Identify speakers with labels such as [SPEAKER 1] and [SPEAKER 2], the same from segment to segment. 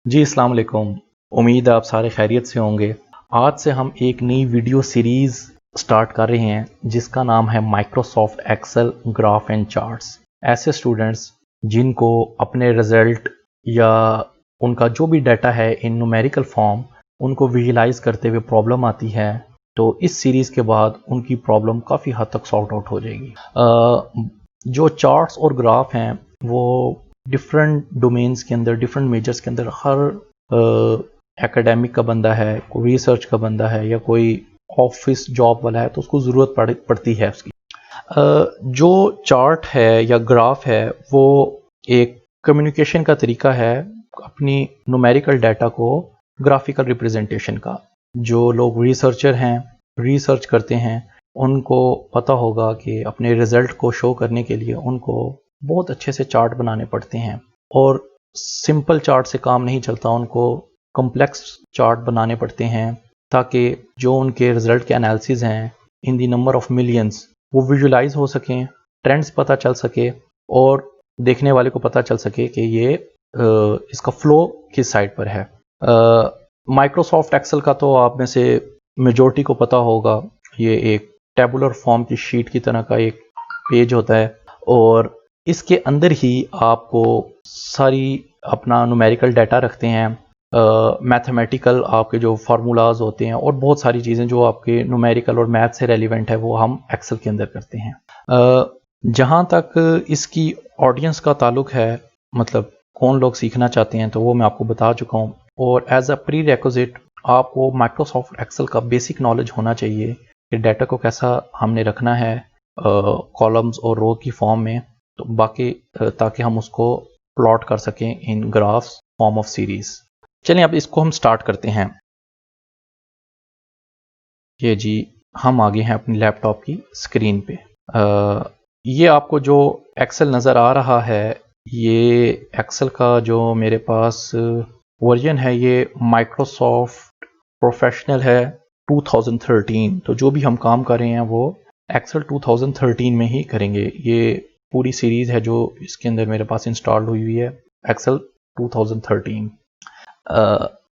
[SPEAKER 1] जी अस्सलाम वालेकुम। उम्मीद है आप सारे खैरियत से होंगे। आज से हम एक नई वीडियो सीरीज़ स्टार्ट कर रहे हैं जिसका नाम है Microsoft Excel graph and charts. ऐसे स्टूडेंट्स जिनको अपने रिज़ल्ट या उनका जो भी डाटा है इन न्यूमेरिकल फॉर्म उनको विजुलाइज करते हुए प्रॉब्लम आती है, तो इस सीरीज़ के बाद उनकी प्रॉब्लम काफ़ी हद तक सॉर्ट आउट हो जाएगी। जो चार्ट्स और ग्राफ हैं वो डिफरेंट डोमेन्स के अंदर, डिफरेंट मेजर्स के अंदर हर एकेडमिक का बंदा है, कोई रिसर्च का बंदा है या कोई ऑफिस जॉब वाला है तो उसको ज़रूरत पड़ती है उसकी। जो चार्ट है या ग्राफ है वो एक कम्युनिकेशन का तरीका है अपनी न्यूमेरिकल डाटा को ग्राफिकल रिप्रेजेंटेशन का। जो लोग रिसर्चर हैं, रिसर्च करते हैं, उनको पता होगा कि अपने रिजल्ट को शो करने के लिए उनको बहुत अच्छे से चार्ट बनाने पड़ते हैं और सिंपल चार्ट से काम नहीं चलता, उनको कॉम्प्लेक्स चार्ट बनाने पड़ते हैं ताकि जो उनके रिजल्ट के एनालिसिस हैं इन दी नंबर ऑफ मिलियंस वो विजुलाइज हो सकें, ट्रेंड्स पता चल सके और देखने वाले को पता चल सके कि ये इसका फ्लो किस साइड पर है। माइक्रोसॉफ्ट एक्सेल का तो आप में से मेजॉरिटी को पता होगा, ये एक टेबुलर फॉर्म की शीट की तरह का एक पेज होता है और इसके अंदर ही आपको सारी अपना न्यूमेरिकल डाटा रखते हैं, मैथमेटिकल आपके जो फार्मूलाज होते हैं और बहुत सारी चीज़ें जो आपके न्यूमेरिकल और मैथ से रेलिवेंट है वो हम एक्सेल के अंदर करते हैं। जहाँ तक इसकी ऑडियंस का ताल्लुक है, मतलब कौन लोग सीखना चाहते हैं, तो वो मैं आपको बता चुका हूँ और एज अ प्री रेक्विजिट आपको माइक्रोसॉफ्ट एक्सेल का बेसिक नॉलेज होना चाहिए कि डाटा को कैसा हमने रखना है कॉलम्स और रो की फॉर्म में, तो बाकी ताकि हम उसको प्लॉट कर सकें इन ग्राफ्स फॉर्म ऑफ सीरीज। चलिए अब इसको हम स्टार्ट करते हैं। ये जी हम आगे हैं अपनी लैपटॉप की स्क्रीन पे। ये आपको जो एक्सेल नज़र आ रहा है, ये एक्सेल का जो मेरे पास वर्जन है ये माइक्रोसॉफ्ट प्रोफेशनल है 2013। तो जो भी हम काम कर रहे हैं वो एक्सेल 2013 में ही करेंगे। ये पूरी सीरीज़ है जो इसके अंदर मेरे पास इंस्टॉल हुई है एक्सेल 2013।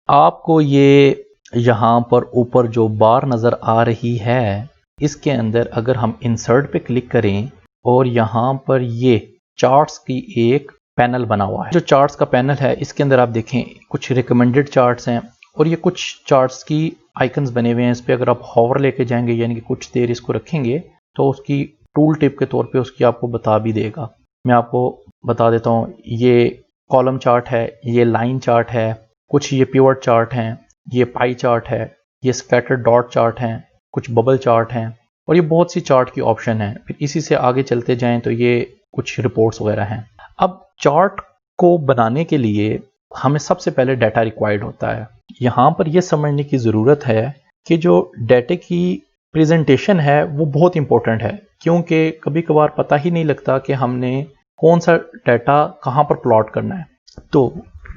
[SPEAKER 1] आपको ये यहाँ पर ऊपर जो बार नज़र आ रही है इसके अंदर अगर हम इंसर्ट पे क्लिक करें और यहाँ पर ये चार्ट्स की एक पैनल बना हुआ है। जो चार्ट्स का पैनल है इसके अंदर आप देखें कुछ रिकमेंडेड चार्ट्स हैं और ये कुछ चार्ट्स की आइकन्स बने हुए हैं। इस पर अगर आप हॉवर लेके जाएंगे यानी कि कुछ देर इसको रखेंगे तो उसकी टूल टिप के तौर पे उसकी आपको बता भी देगा। मैं आपको बता देता हूँ, ये कॉलम चार्ट है, ये लाइन चार्ट है, कुछ ये पिवट चार्ट हैं, ये पाई चार्ट है, ये स्कैटर्ड डॉट चार्ट हैं, कुछ बबल चार्ट हैं और ये बहुत सी चार्ट की ऑप्शन है। फिर इसी से आगे चलते जाएं तो ये कुछ रिपोर्ट्स वगैरह हैं। अब चार्ट को बनाने के लिए हमें सबसे पहले डाटा रिक्वायर्ड होता है। यहाँ पर यह समझने की ज़रूरत है कि जो डाटे की प्रेजेंटेशन है वो बहुत इंपॉर्टेंट है, क्योंकि कभी कभार पता ही नहीं लगता कि हमने कौन सा डाटा कहाँ पर प्लॉट करना है। तो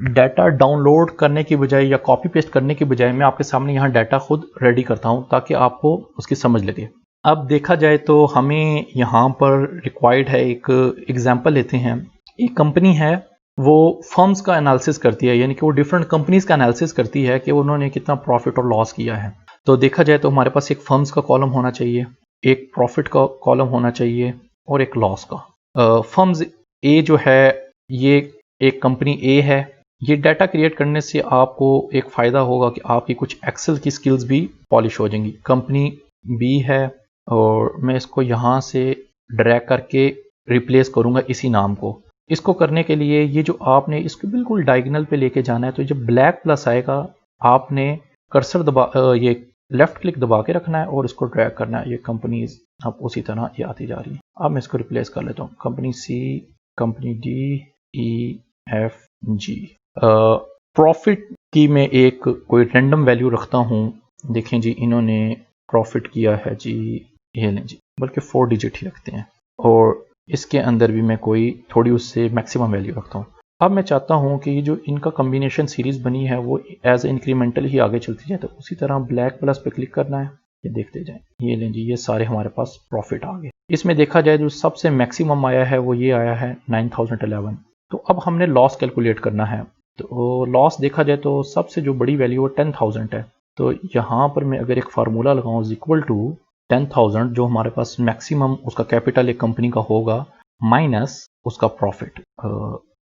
[SPEAKER 1] डाटा डाउनलोड करने की बजाय या कॉपी पेस्ट करने की बजाय मैं आपके सामने यहाँ डाटा खुद रेडी करता हूँ ताकि आपको उसकी समझ लगे। अब देखा जाए तो हमें यहाँ पर रिक्वायर्ड है, एक एग्जांपल लेते हैं। एक कंपनी है वो फर्म्स का एनालिसिस करती है, यानी कि वो डिफरेंट कंपनीज का एनालिसिस करती है कि उन्होंने कितना प्रॉफिट और लॉस किया है। तो देखा जाए तो हमारे पास एक फर्म्स का कॉलम होना चाहिए, एक प्रॉफिट का कॉलम होना चाहिए और एक लॉस का। फर्म्स ए जो है ये एक कंपनी ए है। ये डाटा क्रिएट करने से आपको एक फ़ायदा होगा कि आपकी कुछ एक्सेल की स्किल्स भी पॉलिश हो जाएंगी। कंपनी बी है और मैं इसको यहाँ से ड्रैग करके रिप्लेस करूँगा इसी नाम को। इसको करने के लिए ये जो आपने इसको बिल्कुल डायगोनल पे लेके जाना है, तो जब ब्लैक प्लस आएगा आपने कर्सर दबा ये लेफ्ट क्लिक दबा के रखना है और इसको ड्रैग करना है। ये कंपनीज अब उसी तरह ये आती जा रही है। अब मैं इसको रिप्लेस कर लेता हूँ, कंपनी सी, कंपनी डी, ई, एफ, जी। प्रॉफिट की मैं एक कोई रैंडम वैल्यू रखता हूँ। देखें जी इन्होंने प्रॉफिट किया है जी, ये लें जी, बल्कि 4 डिजिट ही रखते हैं और इसके अंदर भी मैं कोई थोड़ी उससे मैक्सिमम वैल्यू रखता हूँ। अब मैं चाहता हूँ कि ये जो इनका कम्बिनेशन सीरीज बनी है वो एज इंक्रीमेंटल ही आगे चलती जाए, तो उसी तरह ब्लैक प्लस पे क्लिक करना है, ये देखते जाएं। ये लें जी, ये सारे हमारे पास प्रॉफिट आ गए। इसमें देखा जाए जो सबसे मैक्सिमम आया है वो ये आया है 9011। तो अब हमने लॉस कैलकुलेट करना है। तो लॉस देखा जाए तो सबसे जो बड़ी वैल्यू है 10,000 है। तो यहाँ पर मैं अगर एक फार्मूला लगाऊँ इक्वल टू 10,000 जो हमारे पास मैक्सिमम उसका कैपिटल एक कंपनी का होगा माइनस उसका प्रॉफिट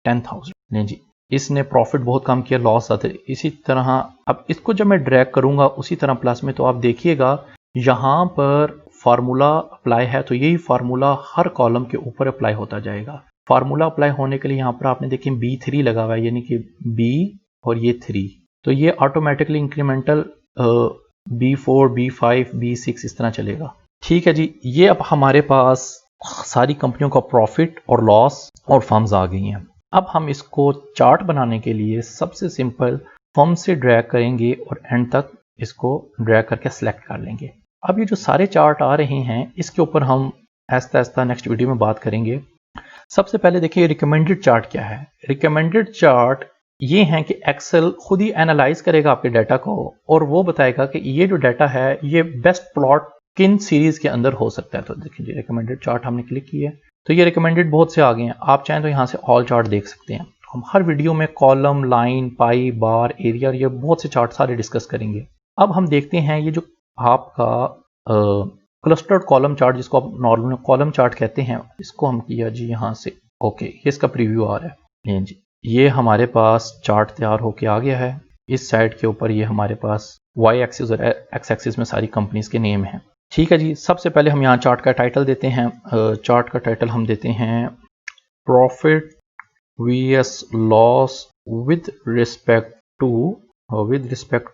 [SPEAKER 1] 10,000। नहीं जी, इसने प्रॉफिट बहुत कम किया, लॉस आते। इसी तरह अब इसको जब मैं ड्रैग करूंगा उसी तरह प्लस में, तो आप देखिएगा यहाँ पर फार्मूला अप्लाई है तो यही फार्मूला हर कॉलम के ऊपर अप्लाई होता जाएगा। फार्मूला अप्लाई होने के लिए यहाँ पर आपने देखिए B3 लगा हुआ है, यानी कि B और ये 3, तो ये automatically incremental B4 B5 B6 इस तरह चलेगा। ठीक है जी, ये अब हमारे पास सारी कंपनियों का प्रॉफिट और लॉस और फर्म्स आ गई हैं। अब हम इसको चार्ट बनाने के लिए सबसे सिंपल फर्म से ड्रैग करेंगे और एंड तक इसको ड्रैग करके सिलेक्ट कर लेंगे। अब ये जो सारे चार्ट आ रहे हैं इसके ऊपर हम आहिस्ता आहिस्ता नेक्स्ट वीडियो में बात करेंगे। सबसे पहले देखिए रिकमेंडेड चार्ट क्या है। रिकमेंडेड चार्ट ये हैं कि एक्सेल खुद ही एनालाइज करेगा आपके डाटा को और वो बताएगा कि ये जो डाटा है ये बेस्ट प्लॉट किन सीरीज के अंदर हो सकता है। तो देखिए जी रिकमेंडेड चार्ट हमने क्लिक किया है तो ये रिकमेंडेड बहुत से आ गए हैं। आप चाहें तो यहाँ से ऑल चार्ट देख सकते हैं। हम हर वीडियो में कॉलम, लाइन, पाई, बार, एरिया, ये बहुत से चार्ट सारे डिस्कस करेंगे। अब हम देखते हैं ये जो आपका क्लस्टर्ड कॉलम चार्ट जिसको आप नॉर्मल कॉलम चार्ट कहते हैं, इसको हम किया जी यहाँ से ओके, ये इसका प्रीव्यू आ रहा है। जी ये हमारे पास चार्ट तैयार होके आ गया है। इस साइड के ऊपर ये हमारे पास वाई एक्सिस और एक्स एक्सिस में सारी कंपनीज के नेम हैं। ठीक है जी, सबसे पहले हम यहाँ चार्ट का टाइटल देते हैं। चार्ट का टाइटल हम देते हैं profit vs loss with respect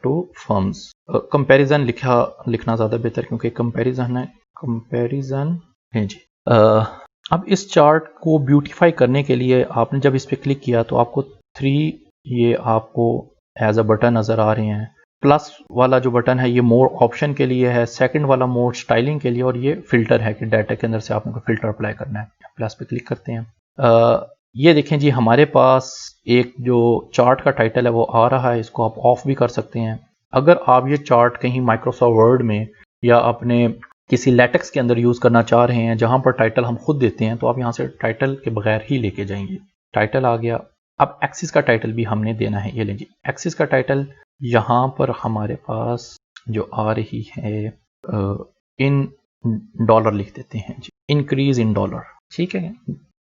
[SPEAKER 1] to firms. Comparison लिखना ज़्यादा बेहतर क्योंकि कंपैरिजन है। कंपैरिजन है जी। अब इस चार्ट को ब्यूटीफाई करने के लिए आपने जब इस पर क्लिक किया तो आपको 3 ये आपको एज अ बटन नज़र आ रहे हैं। प्लस वाला जो बटन है ये मोर ऑप्शन के लिए है, सेकंड वाला मोर स्टाइलिंग के लिए, और ये फिल्टर है कि डाटा के अंदर से आपने को फिल्टर अप्लाई करना है। प्लस पे क्लिक करते हैं। ये देखें जी हमारे पास एक जो चार्ट का टाइटल है वो आ रहा है, इसको आप ऑफ भी कर सकते हैं। अगर आप ये चार्ट कहीं माइक्रोसॉफ्ट वर्ड में या अपने किसी लेटेक्स के अंदर यूज़ करना चाह रहे हैं जहाँ पर टाइटल हम खुद देते हैं तो आप यहाँ से टाइटल के बगैर ही लेके जाएंगे। टाइटल आ गया। अब एक्सिस का टाइटल भी हमने देना है। ये लीजिए एक्सिस का टाइटल यहाँ पर हमारे पास जो आ रही है इन डॉलर लिख देते हैं जी, इंक्रीज इन डॉलर। ठीक है,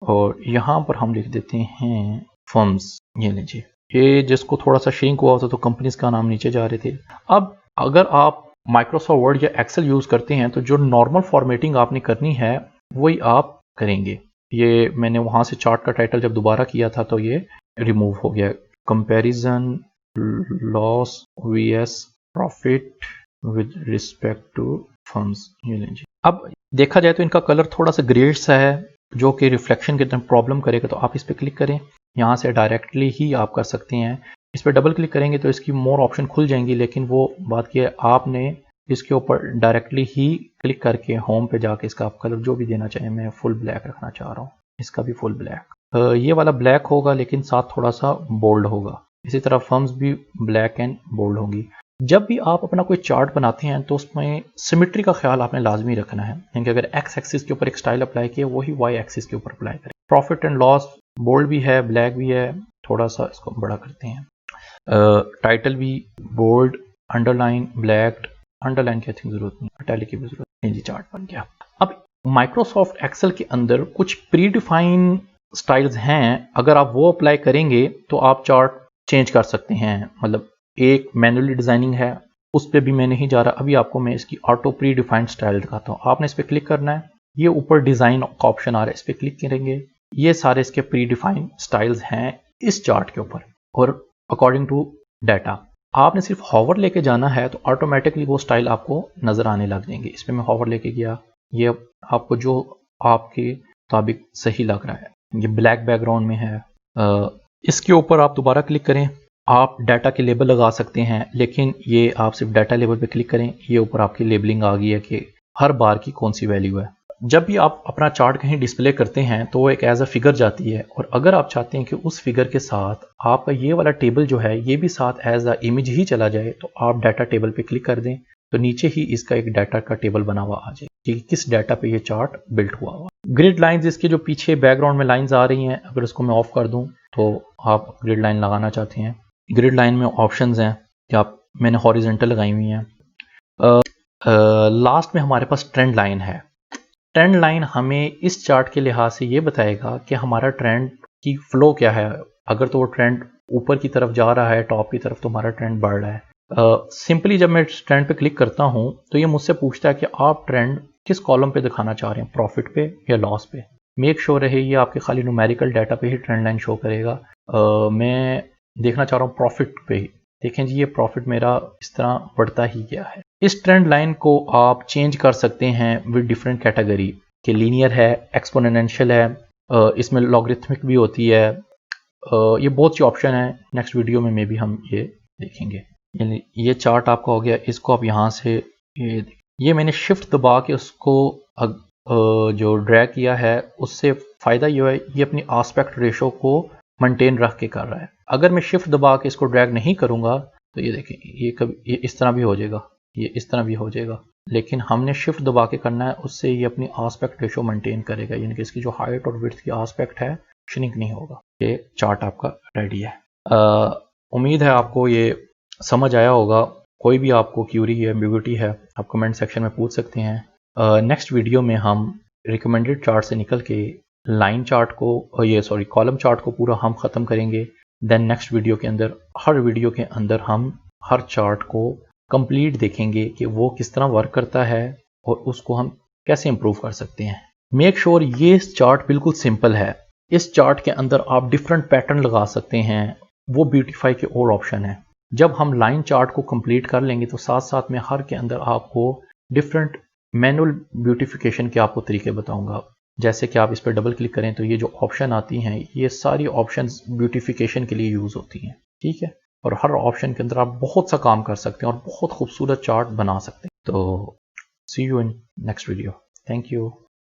[SPEAKER 1] और यहाँ पर हम लिख देते हैं फर्म्स। ये लीजिए, ये जिसको थोड़ा सा श्रिंक हुआ होता तो कंपनीज का नाम नीचे जा रहे थे। अब अगर आप माइक्रोसॉफ्ट वर्ड या एक्सेल यूज़ करते हैं तो जो नॉर्मल फॉर्मेटिंग आपने करनी है वही आप करेंगे। ये मैंने वहाँ से चार्ट का टाइटल जब दोबारा किया था तो ये रिमूव हो गया। Comparison loss vs profit with respect to firms. ये लीजिए, अब देखा जाए तो इनका कलर थोड़ा सा ग्रेड सा है जो कि रिफ्लेक्शन की तरह प्रॉब्लम करेगा। तो आप इस पर क्लिक करें, यहाँ से डायरेक्टली ही आप कर सकते हैं। इस पर डबल क्लिक करेंगे तो इसकी मोर ऑप्शन खुल जाएंगी, लेकिन वो बात की आपने इसके ऊपर डायरेक्टली ही क्लिक करके होम पे जाके इसका आप कलर जो भी देना चाहें, मैं फुल ब्लैक रखना चाह रहा हूँ, इसका भी फुल ब्लैक। ये वाला ब्लैक होगा लेकिन साथ थोड़ा सा बोल्ड होगा। इसी तरह फर्म्स भी ब्लैक एंड बोल्ड होंगी। जब भी आप अपना कोई चार्ट बनाते हैं तो उसमें सिमेट्री का ख्याल आपने लाजमी रखना है, क्योंकि अगर एक्स एक्सिस के ऊपर एक स्टाइल अप्लाई किया वही वाई एक्सिस के ऊपर अप्लाई करें। प्रॉफिट एंड लॉस बोल्ड भी है, ब्लैक भी है, थोड़ा सा इसको बड़ा करते हैं। टाइटल भी बोल्ड, अंडरलाइन, ब्लैक, अंडरलाइन की आई जरूरत नहीं, इटैलिक की भी जरूरत नहीं जी। चार्ट बन गया। अब माइक्रोसॉफ्ट एक्सेल के अंदर कुछ प्री डिफाइन स्टाइल्स हैं, अगर आप वो अप्लाई करेंगे तो आप चार्ट चेंज कर सकते हैं। मतलब एक मैनुअली डिजाइनिंग है, उस पर भी मैं नहीं जा रहा, अभी आपको मैं इसकी ऑटो प्री डिफाइंड स्टाइल दिखाता हूँ। आपने इस पर क्लिक करना है, ये ऊपर डिजाइन का ऑप्शन आ रहा है, इस पर क्लिक करेंगे। ये सारे इसके प्री डिफाइंड स्टाइल्स हैं इस चार्ट के ऊपर, और अकॉर्डिंग टू डाटा आपने सिर्फ हॉवर लेके जाना है तो ऑटोमेटिकली वो स्टाइल आपको नजर आने लग जाएंगे। इस पर मैं हॉवर लेके गया, ये आपको जो आपके मुताबिक सही लग रहा है, ये ब्लैक बैकग्राउंड में है। इसके ऊपर आप दोबारा क्लिक करें, आप डाटा के लेबल लगा सकते हैं, लेकिन ये आप सिर्फ डाटा लेबल पे क्लिक करें, ये ऊपर आपकी लेबलिंग आ गई है कि हर बार की कौन सी वैल्यू है। जब भी आप अपना चार्ट कहीं डिस्प्ले करते हैं तो वो एक एज अ फिगर जाती है, और अगर आप चाहते हैं कि उस फिगर के साथ आपका ये वाला टेबल जो है ये भी साथ एज अ इमेज ही चला जाए, तो आप डाटा टेबल पे क्लिक कर दें तो नीचे ही इसका एक डाटा का टेबल बना हुआ आ जाए कि किस डाटा पे ये चार्ट बिल्ट हुआ हुआ। ग्रिड लाइंस, इसके जो पीछे बैकग्राउंड में लाइंस आ रही हैं, अगर इसको मैं ऑफ कर दूं तो आप ग्रिड लाइन लगाना चाहते हैं। ग्रिड लाइन में ऑप्शंस हैं कि आप मैंने हॉरिजेंटल लगाई हुई हैं। लास्ट में हमारे पास ट्रेंड लाइन है। ट्रेंड लाइन हमें इस चार्ट के लिहाज से ये बताएगा कि हमारा ट्रेंड की फ्लो क्या है। अगर तो वो ट्रेंड ऊपर की तरफ जा रहा है, टॉप की तरफ, तो हमारा ट्रेंड बढ़ रहा है। सिंपली जब मैं ट्रेंड पे क्लिक करता हूँ तो ये मुझसे पूछता है कि आप ट्रेंड किस कॉलम पे दिखाना चाह रहे हैं, प्रॉफिट पे या लॉस पे। मेक श्योर रहे ये आपके खाली न्यूमेरिकल डाटा पे ही ट्रेंड लाइन शो करेगा। मैं देखना चाह रहा हूँ प्रॉफिट पे ही। देखें जी, ये प्रॉफिट मेरा इस तरह बढ़ता ही गया है। इस ट्रेंड लाइन को आप चेंज कर सकते हैं विद डिफरेंट कैटेगरी के। लीनियर है, एक्सपोनेंशियल है, इसमें लॉगरिथमिक भी होती है। ये बहुत सी ऑप्शन है। नेक्स्ट वीडियो में भी हम ये देखेंगे। ये चार्ट आपका हो गया। इसको आप यहाँ से ये मैंने शिफ्ट दबा के उसको जो ड्रैग किया है, उससे फ़ायदा ये है ये अपनी आस्पेक्ट रेशो को मेंटेन रख के कर रहा है। अगर मैं शिफ्ट दबा के इसको ड्रैग नहीं करूँगा तो ये देखें, ये इस तरह भी हो जाएगा, ये इस तरह भी हो जाएगा। लेकिन हमने शिफ्ट दबा के करना है, उससे ये अपनी आस्पेक्ट रेशो मेंटेन करेगा, यानी कि इसकी जो हाइट और विड्थ की आस्पेक्ट है श्रिंक नहीं होगा। ये चार्ट आपका रेडी है। उम्मीद है आपको ये समझ आया होगा। कोई भी आपको क्यूरी है, एम्बिग्युइटी है, आप कमेंट सेक्शन में पूछ सकते हैं। नेक्स्ट वीडियो में हम रिकमेंडेड चार्ट से निकल के लाइन चार्ट को कॉलम चार्ट को पूरा हम ख़त्म करेंगे। देन नेक्स्ट वीडियो के अंदर, हर वीडियो के अंदर हम हर चार्ट को कंप्लीट देखेंगे कि वो किस तरह वर्क करता है और उसको हम कैसे इंप्रूव कर सकते हैं। मेक श्योर ये चार्ट बिल्कुल सिंपल है। इस चार्ट के अंदर आप डिफरेंट पैटर्न लगा सकते हैं। वो ब्यूटीफाई के और ऑप्शन है। जब हम लाइन चार्ट को कंप्लीट कर लेंगे तो साथ साथ में हर के अंदर आपको डिफरेंट मैनुअल ब्यूटिफिकेशन के आपको तरीके बताऊंगा। जैसे कि आप इस पर डबल क्लिक करें तो ये जो ऑप्शन आती हैं, ये सारी ऑप्शंस ब्यूटिफिकेशन के लिए यूज़ होती हैं। ठीक है, और हर ऑप्शन के अंदर आप बहुत सा काम कर सकते हैं और बहुत खूबसूरत चार्ट बना सकते हैं। तो see you in next video. Thank you.